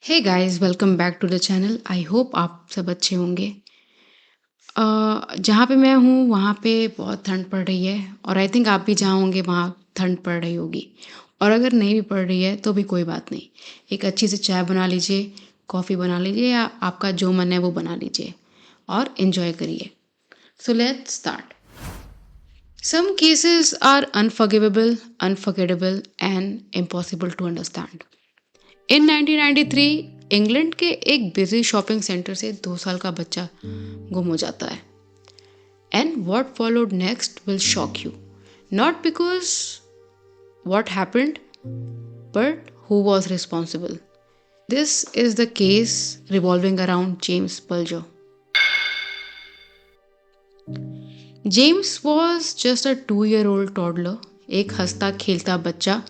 Hey guys, welcome back to the channel. I hope आप सब अच्छे होंगे। जहाँ पे मैं हूँ वहाँ पे बहुत ठंड पड़ रही है और आई थिंक आप भी जहाँ होंगे वहाँ ठंड पड़ रही होगी। और अगर नहीं भी पड़ रही है तो भी कोई बात नहीं, एक अच्छी सी चाय बना लीजिए, कॉफ़ी बना लीजिए या आपका जो मन है वो बना लीजिए और इन्जॉय करिए। So let's start. Some cases are unforgivable, unforgettable and impossible to understand. In 1993 England के एक बिजी शॉपिंग सेंटर से 2 साल का बच्चा गुम हो जाता है। And what followed next will shock you, not because what happened but who was responsible. This is the case revolving around James Bulger. James was just a 2-year-old toddler, एक हंसता खेलता बच्चा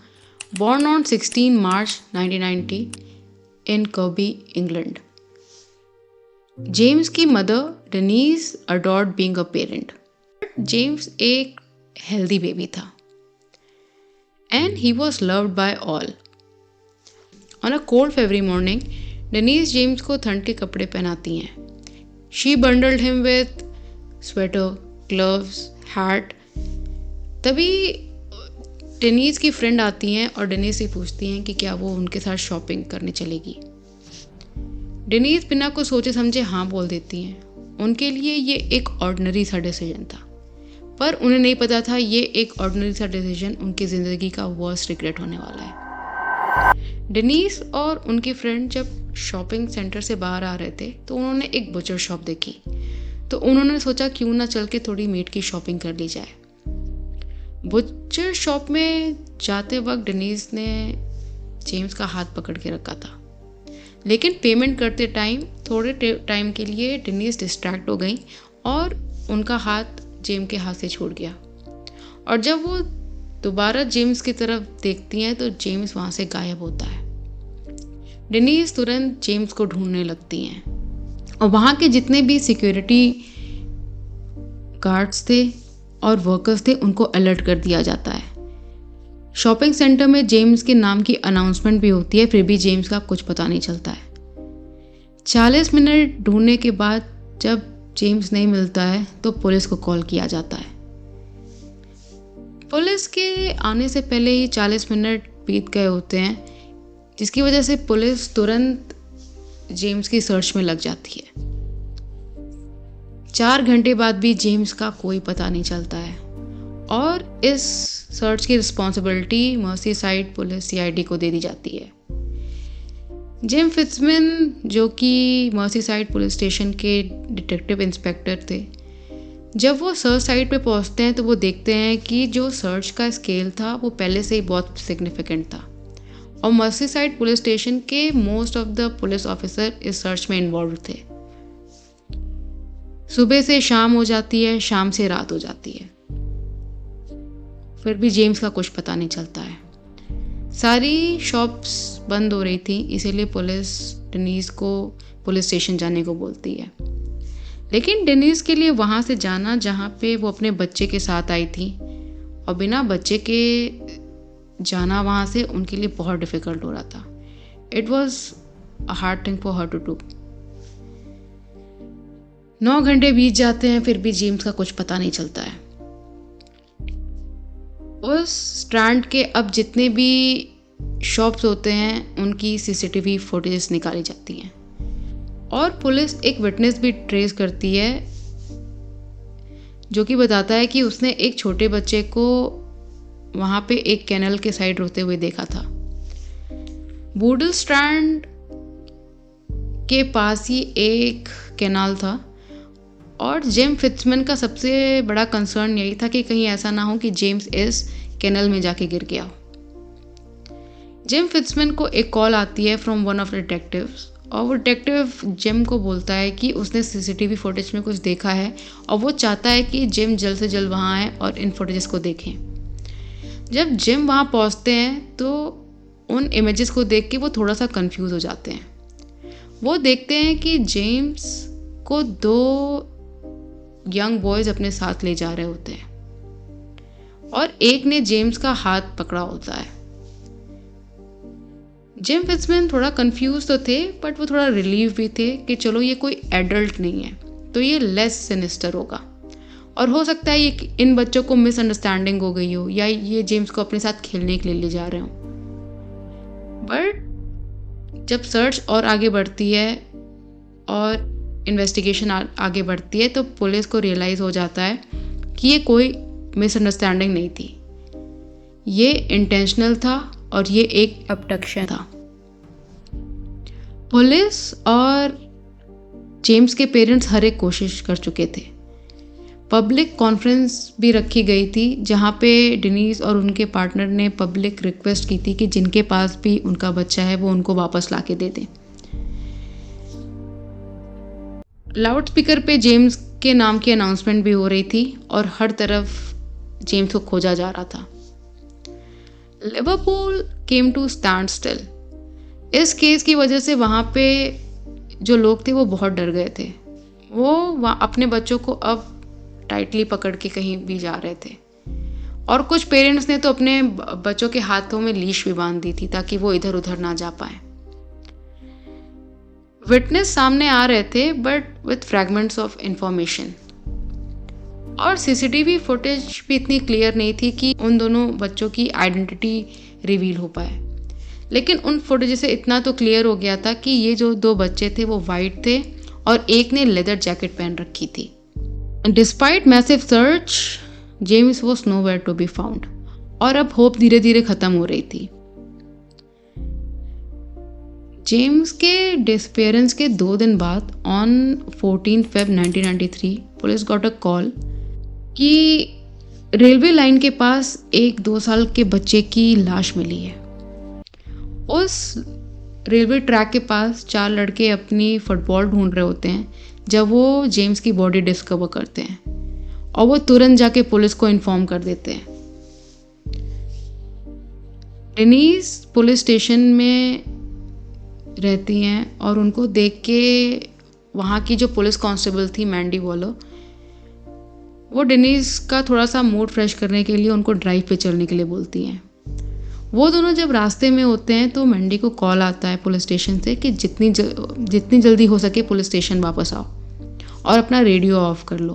born on 16 March 1990 in Kirby, England. James की mother Denise adored being a parent. James एक healthy baby था and he was loved by all. On a cold February morning Denise James को ठंड के कपड़े पहनाती हैं। She bundled him with sweater, gloves, hat. तभी डेनीज की फ्रेंड आती हैं और डेनीज से पूछती हैं कि क्या वो उनके साथ शॉपिंग करने चलेगी। डेनीज बिना कुछ सोचे समझे हाँ बोल देती हैं। उनके लिए ये एक ऑर्डिनरी सा डिसीजन था, पर उन्हें नहीं पता था ये एक ऑर्डिनरी सा डिसीजन उनकी ज़िंदगी का वर्स्ट रिग्रेट होने वाला है। डेनीज और उनकी फ्रेंड जब शॉपिंग सेंटर से बाहर आ रहे थे तो उन्होंने एक बुचर शॉप देखी, तो उन्होंने सोचा क्यों ना चल के थोड़ी मीट की शॉपिंग कर ली जाए। बुचर शॉप में जाते वक्त डेनीज ने जेम्स का हाथ पकड़ के रखा था, लेकिन पेमेंट करते टाइम थोड़े टाइम के लिए डेनीज डिस्ट्रैक्ट हो गई और उनका हाथ जेम्स के हाथ से छूट गया। और जब वो दोबारा जेम्स की तरफ देखती हैं तो जेम्स वहाँ से गायब होता है। डेनीज तुरंत जेम्स को ढूंढने लगती हैं और वहाँ के जितने भी सिक्योरिटी गार्ड्स थे और वर्कर्स थे उनको अलर्ट कर दिया जाता है। शॉपिंग सेंटर में जेम्स के नाम की अनाउंसमेंट भी होती है, फिर भी जेम्स का कुछ पता नहीं चलता है। 40 मिनट ढूंढने के बाद जब जेम्स नहीं मिलता है तो पुलिस को कॉल किया जाता है। पुलिस के आने से पहले ही 40 मिनट बीत गए होते हैं, जिसकी वजह से पुलिस तुरंत जेम्स की सर्च में लग जाती है। 4 घंटे बाद भी जेम्स का कोई पता नहीं चलता है और इस सर्च की रिस्पॉन्सिबिलिटी मर्सीसाइड पुलिस सीआईडी को दे दी जाती है। जिम फिट्जमैन, जो कि मर्सीसाइड पुलिस स्टेशन के डिटेक्टिव इंस्पेक्टर थे, जब वो सर्च साइट पे पहुंचते हैं तो वो देखते हैं कि जो सर्च का स्केल था वो पहले से ही बहुत सिग्निफिकेंट था और मर्सीसाइड पुलिस स्टेशन के most of the police officer इस सर्च में इन्वॉल्व थे। सुबह से शाम हो जाती है, शाम से रात हो जाती है, फिर भी जेम्स का कुछ पता नहीं चलता है। सारी शॉप्स बंद हो रही थी, इसीलिए पुलिस डेनीज को पुलिस स्टेशन जाने को बोलती है। लेकिन डेनीज के लिए वहाँ से जाना जहाँ पे वो अपने बच्चे के साथ आई थी और बिना बच्चे के जाना वहाँ से उनके लिए बहुत डिफ़िकल्ट हो रहा था। It was a hard thing for her to do. 9 घंटे बीत जाते हैं, फिर भी जेम्स का कुछ पता नहीं चलता है। उस स्ट्रैंड के अब जितने भी शॉप्स होते हैं उनकी सीसीटीवी फुटेज निकाली जाती हैं और पुलिस एक विटनेस भी ट्रेस करती है जो कि बताता है कि उसने एक छोटे बच्चे को वहाँ पे एक कैनल के साइड रोते हुए देखा था। बूडल स्ट्रैंड के पास ही एक कैनाल था और जेम फिट्जमैन का सबसे बड़ा कंसर्न यही था कि कहीं ऐसा ना हो कि जेम्स इस कैनल में जाके गिर गया हो। जेम फिट्जमैन को एक कॉल आती है from one of the detectives और वो डिटेक्टिव जिम को बोलता है कि उसने सीसीटीवी फुटेज में कुछ देखा है और वो चाहता है कि जिम जल्द से जल्द वहाँ आए और इन फुटेजेस को देखें। जब जिम वहाँ पहुँचते हैं तो उन इमेजेस को देख के वो थोड़ा सा कंफ्यूज हो जाते हैं। वो देखते हैं कि जेम्स को 2 यंग बॉयज़ अपने साथ ले जा रहे होते हैं और एक ने जेम्स का हाथ पकड़ा होता है। जिम फिट्जमैन थोड़ा कंफ्यूज तो थे, बट वो थोड़ा रिलीव भी थे कि चलो ये कोई एडल्ट नहीं है, तो ये लेस सिनिस्टर होगा, और हो सकता है ये इन बच्चों को मिसअंडरस्टैंडिंग हो गई हो, या ये जेम्स को अपने साथ खेलने के लिए ले जा रहे हो। बट जब सर्च और आगे बढ़ती है और इन्वेस्टिगेशन आगे बढ़ती है, तो पुलिस को रियलाइज़ हो जाता है कि ये कोई मिसअंडरस्टैंडिंग नहीं थी, ये इंटेंशनल था और ये एक अबडक्शन था। पुलिस और जेम्स के पेरेंट्स हर एक कोशिश कर चुके थे। पब्लिक कॉन्फ्रेंस भी रखी गई थी जहाँ पे डेनिस और उनके पार्टनर ने पब्लिक रिक्वेस्ट की थी कि जिनके पास भी उनका बच्चा है वो उनको वापस ला के दे दें। लाउड स्पीकर पे जेम्स के नाम की अनाउंसमेंट भी हो रही थी और हर तरफ जेम्स को खोजा जा रहा था। Liverpool came to stand still. इस केस की वजह से वहाँ पे जो लोग थे वो बहुत डर गए थे। वो अपने बच्चों को अब टाइटली पकड़ के कहीं भी जा रहे थे, और कुछ पेरेंट्स ने तो अपने बच्चों के हाथों में लीश भी बांध दी थी ताकि वो इधर उधर ना जा पाए। विटनेस सामने आ रहे थे, but with fragments of information, और सीसीटीवी फुटेज भी इतनी क्लियर नहीं थी कि उन दोनों बच्चों की आइडेंटिटी रिवील हो पाए। लेकिन उन फुटेज से इतना तो क्लियर हो गया था कि ये जो दो बच्चे थे वो वाइट थे और एक ने लेदर जैकेट पहन रखी थी। Despite massive search, James was nowhere to be found, और अब होप धीरे धीरे खत्म हो रही थी। जेम्स के डिसअपीयरेंस के 2 दिन बाद on 14 Feb 1993 police got a call कि रेलवे लाइन के पास एक 2 साल के बच्चे की लाश मिली है। उस रेलवे ट्रैक के पास 4 लड़के अपनी फुटबॉल ढूंढ रहे होते हैं जब वो जेम्स की बॉडी डिस्कवर करते हैं, और वो तुरंत जाके पुलिस को इन्फॉर्म कर देते हैं। डेनिस पुलिस स्टेशन में रहती हैं और उनको देख के वहाँ की जो पुलिस कांस्टेबल थी मैंडी वॉलर, वो डेनिस का थोड़ा सा मूड फ्रेश करने के लिए उनको ड्राइव पे चलने के लिए बोलती हैं। वो दोनों जब रास्ते में होते हैं तो मैंडी को कॉल आता है पुलिस स्टेशन से कि जितनी जल्दी हो सके पुलिस स्टेशन वापस आओ और अपना रेडियो ऑफ कर लो।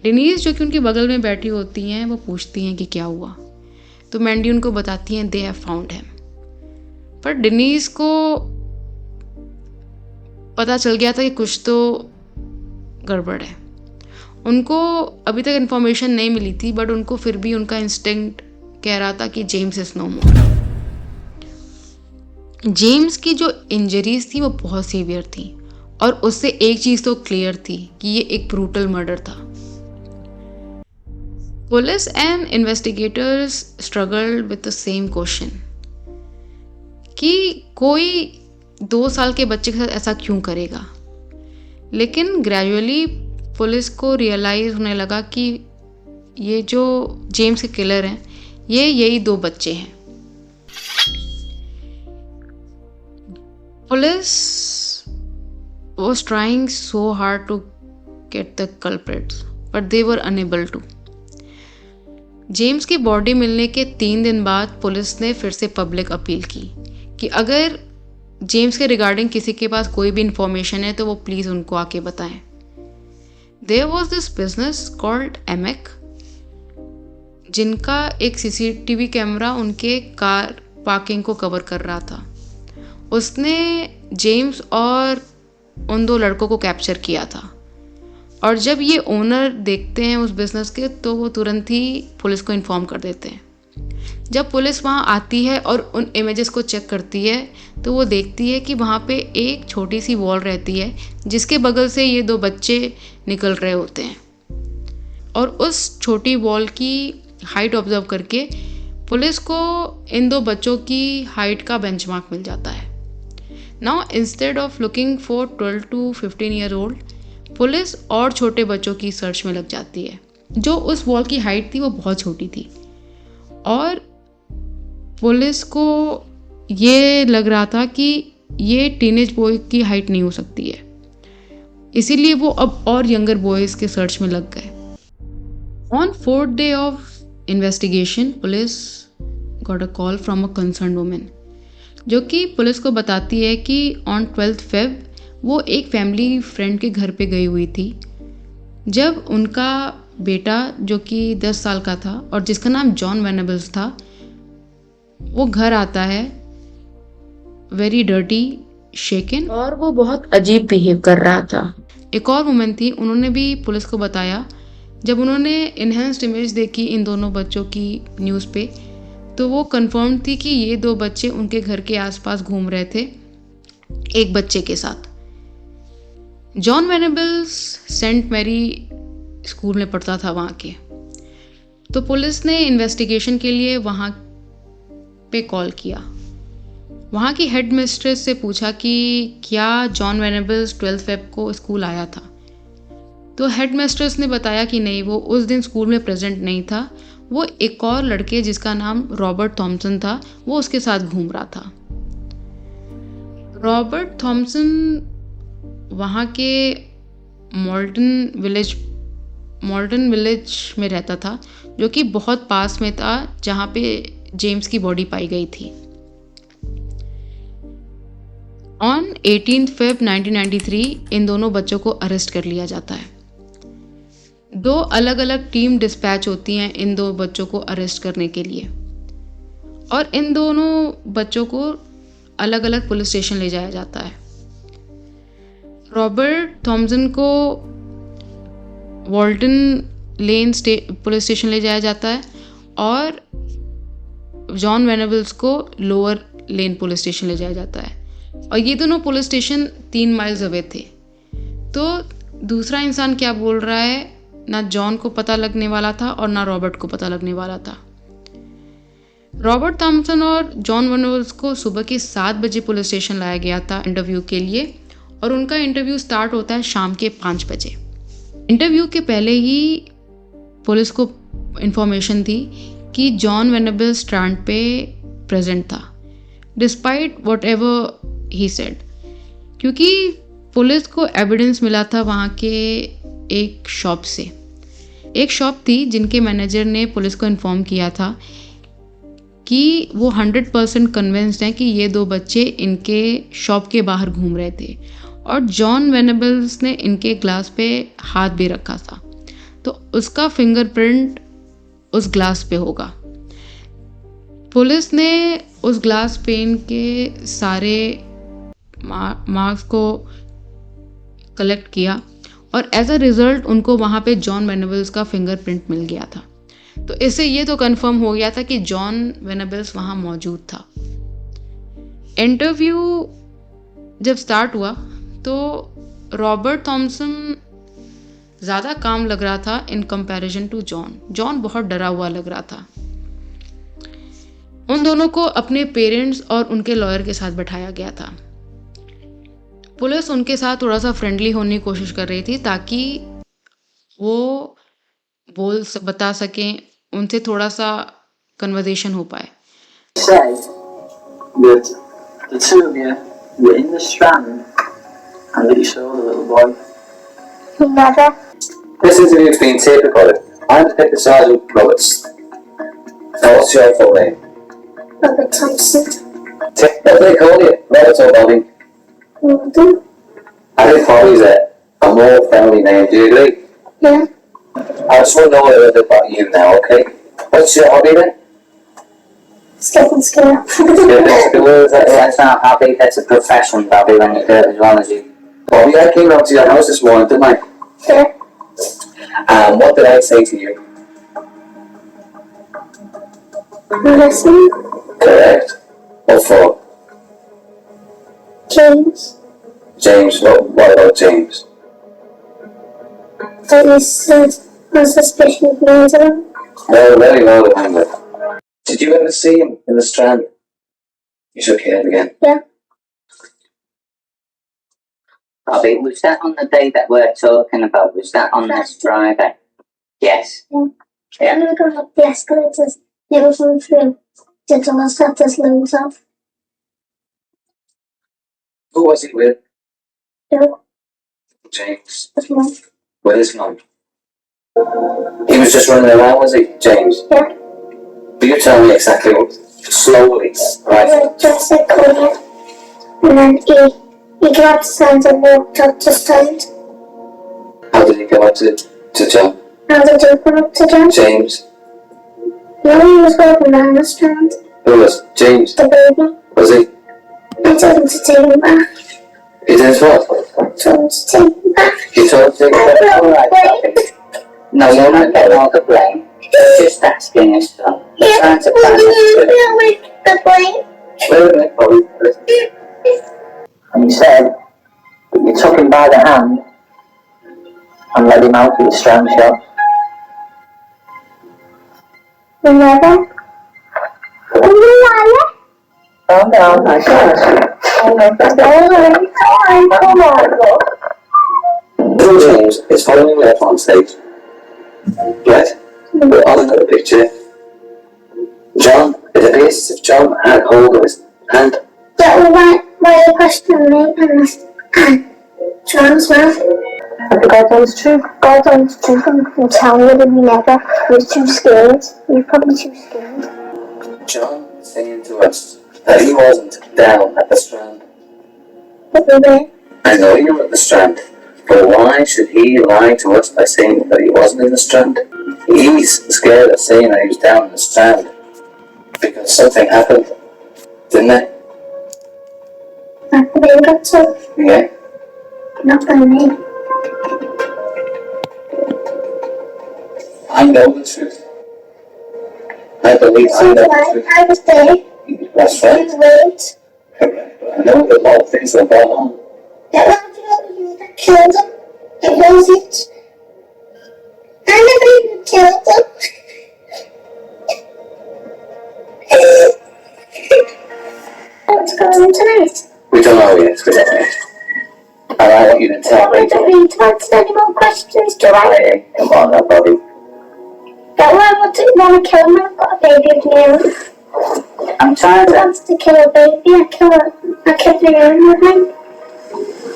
डेनिस जो कि उनके बगल में बैठी होती हैं वो पूछती हैं कि क्या हुआ, तो मैंडी उनको बताती हैं दे हैव फाउंड हिम। पर डेनिस को पता चल गया था कि कुछ तो गड़बड़ है। उनको अभी तक इन्फॉर्मेशन नहीं मिली थी, बट उनको फिर भी उनका इंस्टिंक्ट कह रहा था कि James is no more. James की जो इंजरीज थी वो बहुत सीवियर थी, और उससे एक चीज तो क्लियर थी कि ये एक ब्रूटल मर्डर था। Police and investigators struggled with the same question कि कोई 2 साल के बच्चे के साथ ऐसा क्यों करेगा। लेकिन ग्रेजुअली पुलिस को रियलाइज होने लगा कि ये जो जेम्स के किलर हैं ये यही 2 बच्चे हैं। Police was trying so hard to get the culprits, but they were unable to. James की बॉडी मिलने के 3 दिन बाद पुलिस ने फिर से पब्लिक अपील की कि अगर जेम्स के रिगार्डिंग किसी के पास कोई भी इंफॉर्मेशन है तो वो प्लीज़ उनको आके बताएं। There was this business called AMEC, जिनका एक सीसीटीवी कैमरा उनके कार पार्किंग को कवर कर रहा था। उसने जेम्स और उन 2 लड़कों को कैप्चर किया था, और जब ये ओनर देखते हैं उस बिज़नेस के तो वो तुरंत ही पुलिस को इन्फॉर्म कर देते हैं। जब पुलिस वहाँ आती है और उन इमेजेस को चेक करती है तो वो देखती है कि वहाँ पे एक छोटी सी वॉल रहती है जिसके बगल से ये 2 बच्चे निकल रहे होते हैं, और उस छोटी वॉल की हाइट ऑब्जर्व करके पुलिस को इन 2 बच्चों की हाइट का बेंचमार्क मिल जाता है। Now instead of looking for 12 to 15 year old, police और छोटे बच्चों की सर्च में लग जाती है। जो उस वॉल की हाइट थी वो बहुत छोटी थी, और पुलिस को ये लग रहा था कि ये टीनेज बॉय की हाइट नहीं हो सकती है, इसीलिए वो अब और यंगर बॉयज़ के सर्च में लग गए। On 4th day of investigation police got a call from a concerned women जो कि पुलिस को बताती है कि ऑन 12 फेब वो एक फैमिली फ्रेंड के घर पे गई हुई थी, जब उनका बेटा जो कि 10 साल का था और जिसका नाम जॉन वेनेबल्स था, वो घर आता है वेरी डर्टी, शेकन, और वो बहुत अजीब बिहेव कर रहा था। एक और वुमन थी, उन्होंने भी पुलिस को बताया, जब उन्होंने इन्हेंस्ड इमेज देखी इन दोनों बच्चों की न्यूज़ पे, तो वो कंफर्म थी कि ये 2 बच्चे उनके घर के आसपास घूम रहे थे एक बच्चे के साथ। जॉन वेनेबल्स सेंट मैरी स्कूल में पढ़ता था वहाँ के। तो पुलिस ने इन्वेस्टिगेशन के लिए वहाँ पे कॉल किया। वहाँ की हेड मिस्ट्रेस से पूछा कि क्या जॉन वेनेबल्स 12 फेब को स्कूल आया था। तो हेड मिस्ट्रेस ने बताया कि नहीं, वो उस दिन स्कूल में प्रेजेंट नहीं था। वो एक और लड़के जिसका नाम रॉबर्ट थॉमसन था, वो उसके साथ घूम रहा था। रॉबर्ट थॉमसन वहाँ के मॉल्टन विलेज में रहता था, जो कि बहुत पास में था जहाँ पे जेम्स की बॉडी पाई गई थी। ऑन 18 फेब 1993 इन दोनों बच्चों को अरेस्ट कर लिया जाता है। 2 अलग अलग टीम डिस्पैच होती हैं इन 2 बच्चों को अरेस्ट करने के लिए, और इन दोनों बच्चों को अलग अलग पुलिस स्टेशन ले जाया जाता है। रॉबर्ट थॉमसन को वॉल्टन लेन पुलिस स्टेशन ले जाया जाता है और जॉन वेनेबल्स को लोअर लेन पुलिस स्टेशन ले जाया जाता है, और ये दोनों पुलिस स्टेशन 3 माइल्स अवे थे। तो दूसरा इंसान क्या बोल रहा है, ना जॉन को पता लगने वाला था और ना रॉबर्ट को पता लगने वाला था। रॉबर्ट थॉमसन और जॉन वेनेबल्स को सुबह के 7 बजे पुलिस स्टेशन लाया गया था इंटरव्यू के लिए, और उनका इंटरव्यू स्टार्ट होता है शाम के 5 बजे। इंटरव्यू के पहले ही पुलिस को इन्फॉर्मेशन थी कि जॉन वेनेबल स्ट्रैंड पे प्रेजेंट था, despite what ever he said, क्योंकि पुलिस को एविडेंस मिला था वहाँ के एक शॉप से। एक शॉप थी जिनके मैनेजर ने पुलिस को इन्फॉर्म किया था कि वो 100% कन्विंस्ड हैं कि ये 2 बच्चे इनके शॉप के बाहर घूम रहे थे, और जॉन वेनेबल्स ने इनके ग्लास पे हाथ भी रखा था, तो उसका फिंगरप्रिंट उस ग्लास पे होगा। पुलिस ने उस ग्लास पेन के सारे मार्क्स को कलेक्ट किया, और एज अ रिजल्ट उनको वहाँ पे जॉन वेनेबल्स का फिंगरप्रिंट मिल गया था। तो इससे ये तो कंफर्म हो गया था कि जॉन वेनेबल्स वहाँ मौजूद था। इंटरव्यू जब स्टार्ट हुआ तो रॉबर्ट थॉमसन ज़्यादा काम लग रहा था in comparison to John. John बहुत डरा हुआ लग रहा था। उन दोनों को अपने पेरेंट्स और उनके लॉयर के साथ बैठाया गया था। पुलिस उनके साथ थोड़ा सा फ्रेंडली होने की कोशिश कर रही थी ताकि वो बता सकें, उनसे थोड़ा सा कन्वर्सेशन हो पाए। Say that the 2 of you were in the Strand and that you saw the little boy. Never. This interview's been tape recorded. I'm Detective Sergeant Roberts. Now, what's your full name? Robert Thompson. What do they call you? Roberts or Bobby? Walden. I think Bobby's a more family name. Do you agree? Yeah. I just want to know a little bit about you now, okay? What's your hobby then? Skipping school. That's not a hobby, that's a profession, Bobby, when you're as well as you. Bobby, I came up to your house this morning, didn't I? Yeah. What did I say to you? Listen. Correct. What for? James. James, what about James? That you said on suspicion of murder. Well, very well remembered. Did you ever see him in the Strand? You shook your head again. Yeah. Bobby, was that on the day that we're talking about? Was that on this Friday? Yes. Yeah. Yeah. I'm gonna go up the escalators. Never fall through. Just on us that there's loads of. Who was he with? No. James. With mum. With his mum. He was just running around, was he, James? Yeah. Will you tell me exactly what? Slow slowly, right? Just said Claudia. And then he grabbed Sand and walked up to Sand. How did he come up to John? How did you come up to John? James. No, he was walking down the strand. Who was? James. The baby. Was he? I told him to take him back. He did what? Told him to take him back. You told him to take it back? Alright, Poppy. No, you're not getting all the blame. You're just asking your son. You're trying to plan this too. The blame. Wait a minute, Bobby. And he said that you took him by the hand and led him out of the strand shop. Remember? Calm down, I can't. Come on, look. Little James is following me up on stage. Right? We're on another picture. John, it appears as if John had hold of his hand. Yeah, why you question me and John's mouth? But God knows true. God knows the truth and tell me that you never was too scared. You're probably too scared. John is saying to us that he wasn't down at the strand. But we were. I know you were at the strand, but why should he lie to us by saying that he wasn't in the strand? He's scared of saying that he was down in the strand because something happened, didn't it? Not the baby got took. Yeah. Not by me. I know the truth. I believe I know the truth. I was there. That's I right. was wait. Correct. But I know that a lot of things have gone on. That was that killed him. It wasn't. I never even killed him. What's going on tonight? We don't know yet, we don't know yet. And I want you to tell I me. don't need to answer any more questions, do I? Hey, come on now, Bobby. That one I didn't want to kill him. I've got a baby of my own. I'm trying I to. wanted to kill a baby. I killed my own with him.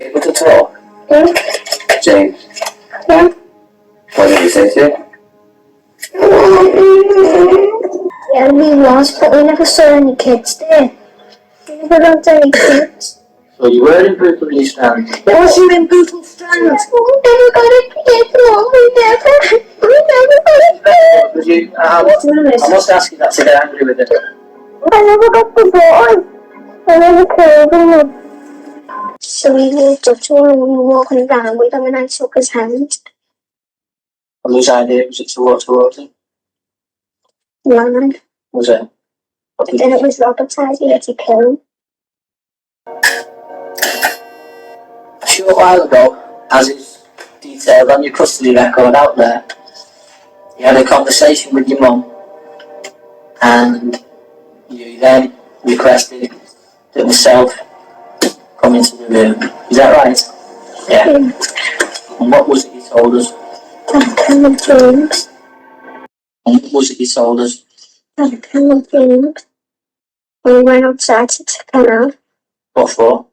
Able to talk? Yeah. James, Yeah. what did he say to you? Yeah, we was, but we never saw any kids there. We never got any kids. So you were in Brooklyn Strand. It wasn't in Bootle Strand. We never got a kid. No, we never got a kid. Would you, I must ask you not to get angry with it. I never got the boy. I never killed him. So we walked up to him and we were walking around with him and I took his hand. And whose idea was it to walk towards him? Mine. Was it? And then it was Robert's idea to kill him. A short while ago, as is detailed on your custody record out there, you had a conversation with your mum and you then requested that myself come into the room. Is that right? Yeah. And what was it you told us? I'm killing dreams. And what was it you told us? I'm killing dreams. We went outside to check him out. What for?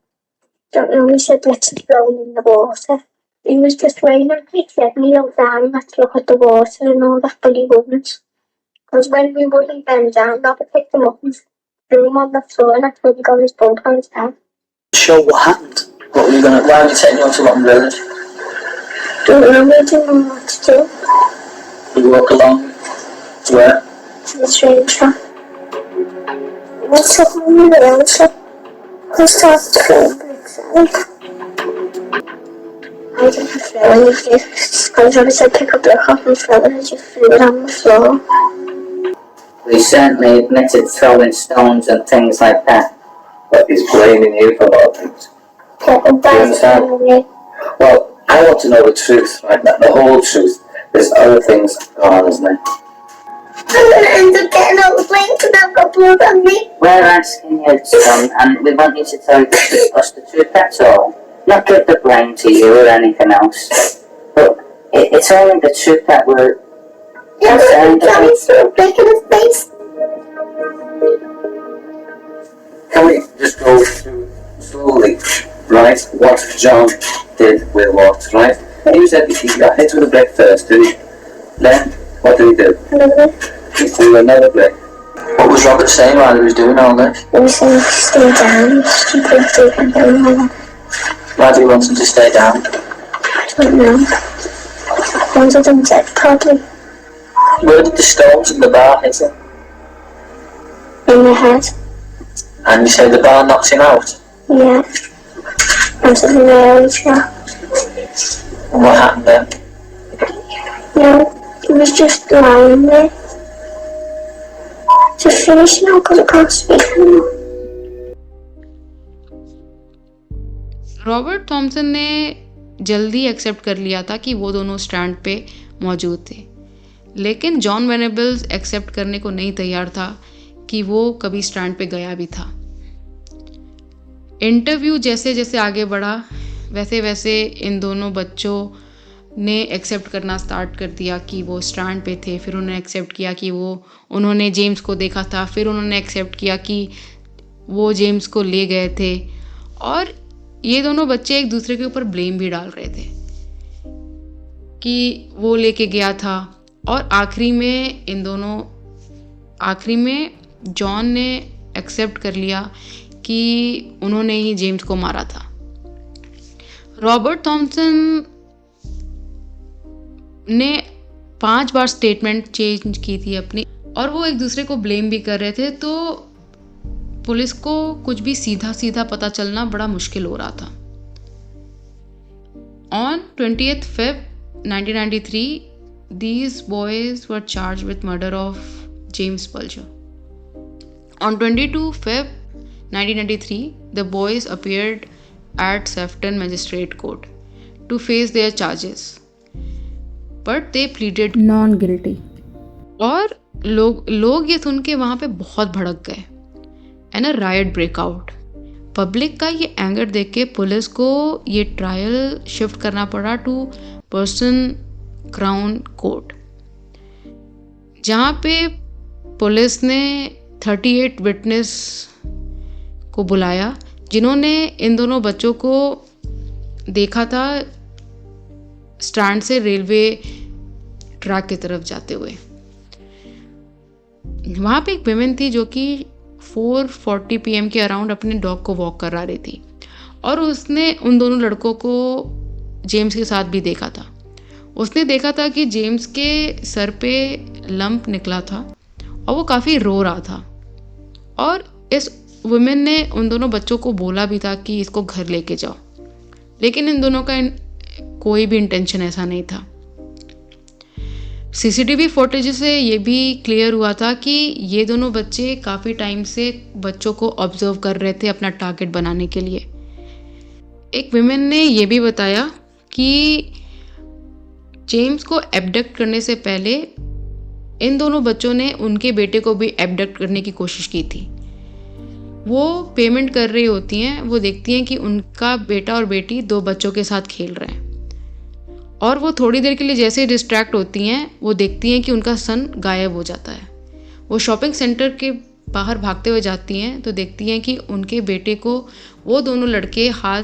Don't know, he said let's throw him in the water. He was just waiting and he said kneel down, let's look at the water and all that, but he wouldn't. Because when we wouldn't bend down, Robert picked him up and threw him on the floor and that's when he got his bump on his head. Show what happened. What were you gonna? Why are you taking on to Long Village? Don't know, we didn't know what to do. You walk along to where? To the train track. What's up with the answer? I started to feel excited. I didn't feel anything. Because Robert said pick up your cup and throw it and I just threw it on the floor. We certainly admitted throwing stones and things like that. But he's blaming you for a lot of things. Yeah, and Do you understand? Well, I want to know the truth, right? The whole truth. There's other things going on, isn't there? I'm gonna end up getting all the blame because I've got blood on me. We're asking you, son, and we want you to tell us the truth, that's all. Not give the blame to you or anything else. But it's only the truth that we're Yeah, concerned but about. Johnny's so big in his face. Can we just go through slowly, right? What John did with what, right? You said he got hit with a brick first, didn't he? Then, what did he do? Another. He threw another brick. What was Robert saying while he was doing all this? He was saying stay down, stupid and all that. Why do you want him to stay down? I don't know. One of them said probably Where did the stones in the bar hit him? in the head. And you say the bar knocked him out? Yeah. Onto the rail track. And what happened then? No, he was just lying there. Just finish now because I can't speak anymore. Robert Thomson ने जल्दी accept कर लिया था कि वो दोनों stand पे मौजूद थे, लेकिन जॉन वेनेबल्स एक्सेप्ट करने को नहीं तैयार था कि वो कभी स्टैंड पे गया भी था। इंटरव्यू जैसे जैसे आगे बढ़ा वैसे वैसे इन दोनों बच्चों ने एक्सेप्ट करना स्टार्ट कर दिया कि वो स्टैंड पे थे। फिर उन्होंने एक्सेप्ट किया कि उन्होंने जेम्स को देखा था। फिर उन्होंने एक्सेप्ट किया कि वो जेम्स को ले गए थे। और ये दोनों बच्चे एक दूसरे के ऊपर ब्लेम भी डाल रहे थे कि वो लेके गया था। और आखिरी में जॉन ने एक्सेप्ट कर लिया कि उन्होंने ही जेम्स को मारा था। रॉबर्ट थॉमसन ने 5 बार स्टेटमेंट चेंज की थी अपनी, और वो एक दूसरे को ब्लेम भी कर रहे थे, तो पुलिस को कुछ भी सीधा सीधा पता चलना बड़ा मुश्किल हो रहा था। On 20th Feb 1993, these boys were charged with murder of James Bulger. On 22 Feb 1993, the boys appeared at Sefton Magistrate Court to face their charges, but they pleaded non-guilty. और लोग ये सुन के वहाँ पे बहुत भड़क गए and a riot breakout. Public का ये एंगर देख के पुलिस को ये ट्रायल शिफ्ट करना पड़ा टू पर्सन क्राउन कोर्ट, जहाँ पे पुलिस ने 38 विटनेस को बुलाया जिन्होंने इन दोनों बच्चों को देखा था स्टैंड से रेलवे ट्रैक की तरफ जाते हुए। वहाँ पे एक विमेन थी जो कि 4:40 PM के अराउंड अपने डॉग को वॉक करा रही थी, और उसने उन दोनों लड़कों को जेम्स के साथ भी देखा था। उसने देखा था कि जेम्स के सर पे लंप निकला था और वो काफ़ी रो रहा था, और इस वुमेन ने उन दोनों बच्चों को बोला भी था कि इसको घर लेके जाओ, लेकिन इन दोनों का कोई भी इंटेंशन ऐसा नहीं था। सीसीटीवी फुटेज से ये भी क्लियर हुआ था कि ये दोनों बच्चे काफ़ी टाइम से बच्चों को ऑब्जर्व कर रहे थे अपना टारगेट बनाने के लिए। एक विमेन ने ये भी बताया कि जेम्स को एब्डक्ट करने से पहले इन दोनों बच्चों ने उनके बेटे को भी एब्डक्ट करने की कोशिश की थी। वो पेमेंट कर रही होती हैं, वो देखती हैं कि उनका बेटा और बेटी 2 बच्चों के साथ खेल रहे हैं, और वो थोड़ी देर के लिए जैसे डिस्ट्रैक्ट होती हैं वो देखती हैं कि उनका सन गायब हो जाता है। वो शॉपिंग सेंटर के बाहर भागते हुए जाती हैं तो देखती हैं कि उनके बेटे को वो दोनों लड़के हाथ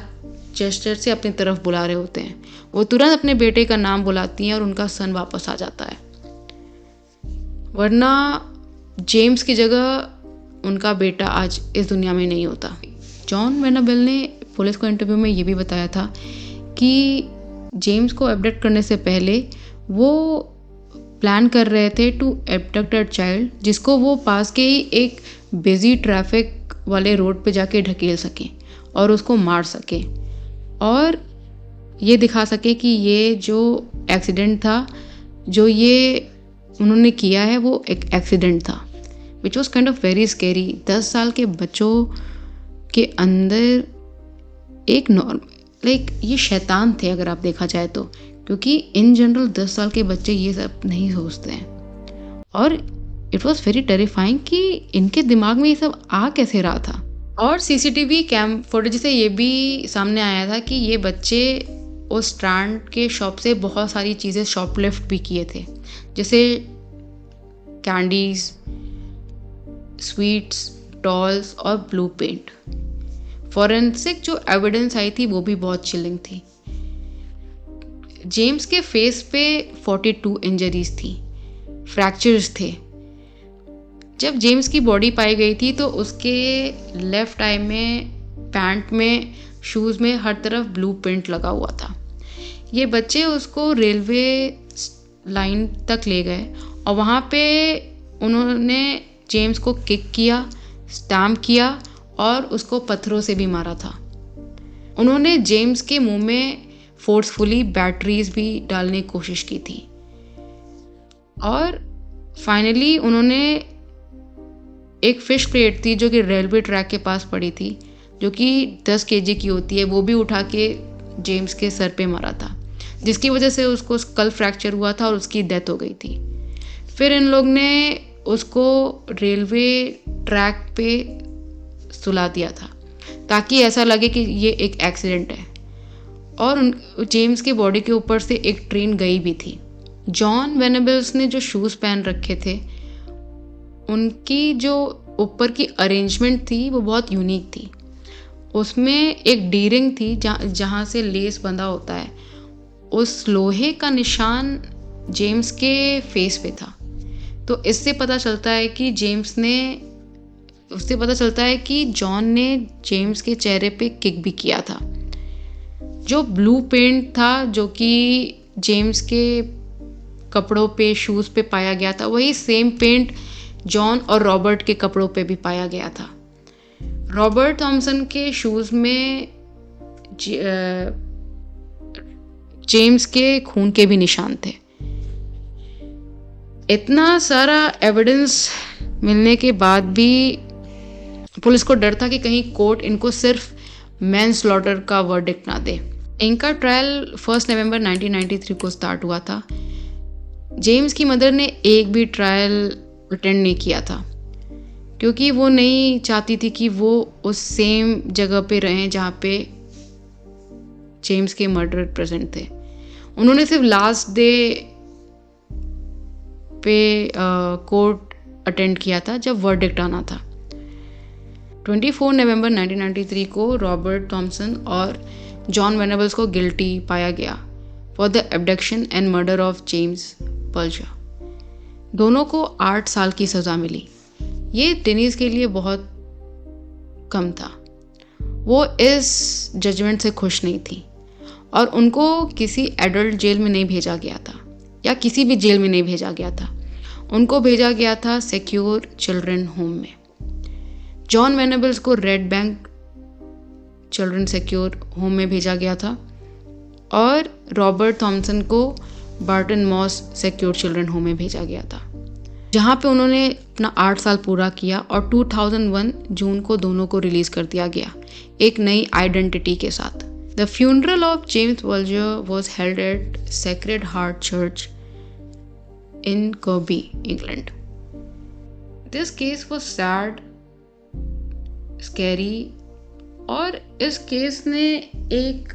जेस्चर से अपनी तरफ बुला रहे होते हैं। वो तुरंत अपने बेटे का नाम बुलाती हैं और उनका सन वापस आ जाता है, वरना जेम्स की जगह उनका बेटा आज इस दुनिया में नहीं होता। जॉन वेनेबल ने पुलिस को इंटरव्यू में ये भी बताया था कि जेम्स को एब्डक्ट करने से पहले वो प्लान कर रहे थे टू एब्डक्ट अ चाइल्ड जिसको वो पास के ही एक बिजी ट्रैफिक वाले रोड पे जाके ढकेल सकें और उसको मार सकें, और ये दिखा सके कि ये जो एक्सीडेंट था, जो ये उन्होंने किया है, वो एक एक्सीडेंट था, which was kind of very scary. 10 साल के बच्चों के अंदर एक ये शैतान थे अगर आप देखा जाए तो, क्योंकि इन जनरल 10 साल के बच्चे ये सब नहीं सोचते हैं। और इट वॉज वेरी टेरिफाइंग कि इनके दिमाग में ये सब आ कैसे रहा था। और सीसीटीवी कैम फुटेज से ये भी सामने आया था कि ये बच्चे उस स्ट्रैंड के शॉप से बहुत सारी चीज़ें शॉपलिफ्ट भी किए थे, जैसे कैंडीज, स्वीट्स, टॉल्स और ब्लू पेंट। फॉरेंसिक जो एविडेंस आई थी वो भी बहुत चिलिंग थी। जेम्स के फेस पे 42 इंजरीज थी, फ्रैक्चर्स थे, जब जेम्स की बॉडी पाई गई थी तो उसके लेफ्ट आई में, पैंट में, शूज़ में हर तरफ ब्लू प्रिंट लगा हुआ था। ये बच्चे उसको रेलवे लाइन तक ले गए और वहाँ पे उन्होंने जेम्स को किक किया, स्टैम्प किया और उसको पत्थरों से भी मारा था। उन्होंने जेम्स के मुंह में फोर्सफुली बैटरीज भी डालने की कोशिश की थी और फाइनली उन्होंने एक फ़िश क्रेट थी जो कि रेलवे ट्रैक के पास पड़ी थी, जो कि 10 kg की होती है, वो भी उठा के जेम्स के सर पे मारा था, जिसकी वजह से उसको स्कल फ्रैक्चर हुआ था और उसकी डेथ हो गई थी। फिर इन लोग ने उसको रेलवे ट्रैक पे सुला दिया था ताकि ऐसा लगे कि ये एक एक्सीडेंट है, और जेम्स की बॉडी के ऊपर से एक ट्रेन गई भी थी। जॉन वेनेबल्स ने जो शूज़ पहन रखे थे, उनकी जो ऊपर की अरेंजमेंट थी वो बहुत यूनिक थी। उसमें एक डी रिंग थी जहाँ से लेस बंधा होता है, उस लोहे का निशान जेम्स के फेस पे था। तो इससे पता चलता है कि जॉन ने जेम्स के चेहरे पे किक भी किया था। जो ब्लू पेंट था जो कि जेम्स के कपड़ों पे, शूज़ पे पाया गया था, वही सेम पेंट जॉन और रॉबर्ट के कपड़ों पे भी पाया गया था। रॉबर्ट थॉमसन के शूज़ में जेम्स के खून के भी निशान थे। इतना सारा एविडेंस मिलने के बाद भी पुलिस को डर था कि कहीं कोर्ट इनको सिर्फ मैनस्लॉटर का वर्डिक्ट ना दे। इनका ट्रायल 1 नवंबर 1993 को स्टार्ट हुआ था। जेम्स की मदर ने एक भी ट्रायल अटेंड नहीं किया था क्योंकि वो नहीं चाहती थी कि वो उस सेम जगह पे रहें जहाँ पे जेम्स के मर्डर प्रेजेंट थे। उन्होंने सिर्फ लास्ट डे पे कोर्ट अटेंड किया था जब वर्डिक्ट आना था। 24 नवंबर 1993 को रॉबर्ट थॉमसन और जॉन वेनेबल्स को गिल्टी पाया गया for the abduction and murder of James Bulger. दोनों को 8 साल की सज़ा मिली। ये डेनिस के लिए बहुत कम था। वो इस जजमेंट से खुश नहीं थी और उनको किसी एडल्ट जेल में नहीं भेजा गया था या किसी भी जेल में नहीं भेजा गया था। उनको भेजा गया था सिक्योर चिल्ड्रन होम में। जॉन वेनेबल्स को Red Bank children secure home में भेजा गया था और रॉबर्ट थॉमसन को Barton Moss secure children home में भेजा गया था, जहाँ पे उन्होंने अपना 8 साल पूरा किया और 2001 जून को दोनों को रिलीज़ कर दिया गया एक नई आइडेंटिटी के साथ। The funeral of James Bulger was held at Sacred Heart Church in Kirby, England. This case was sad, scary, और इस केस ने एक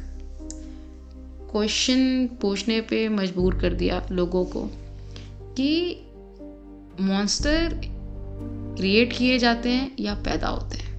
क्वेश्चन पूछने पे मजबूर कर दिया लोगों को कि मॉन्स्टर क्रिएट किए जाते हैं या पैदा होते हैं।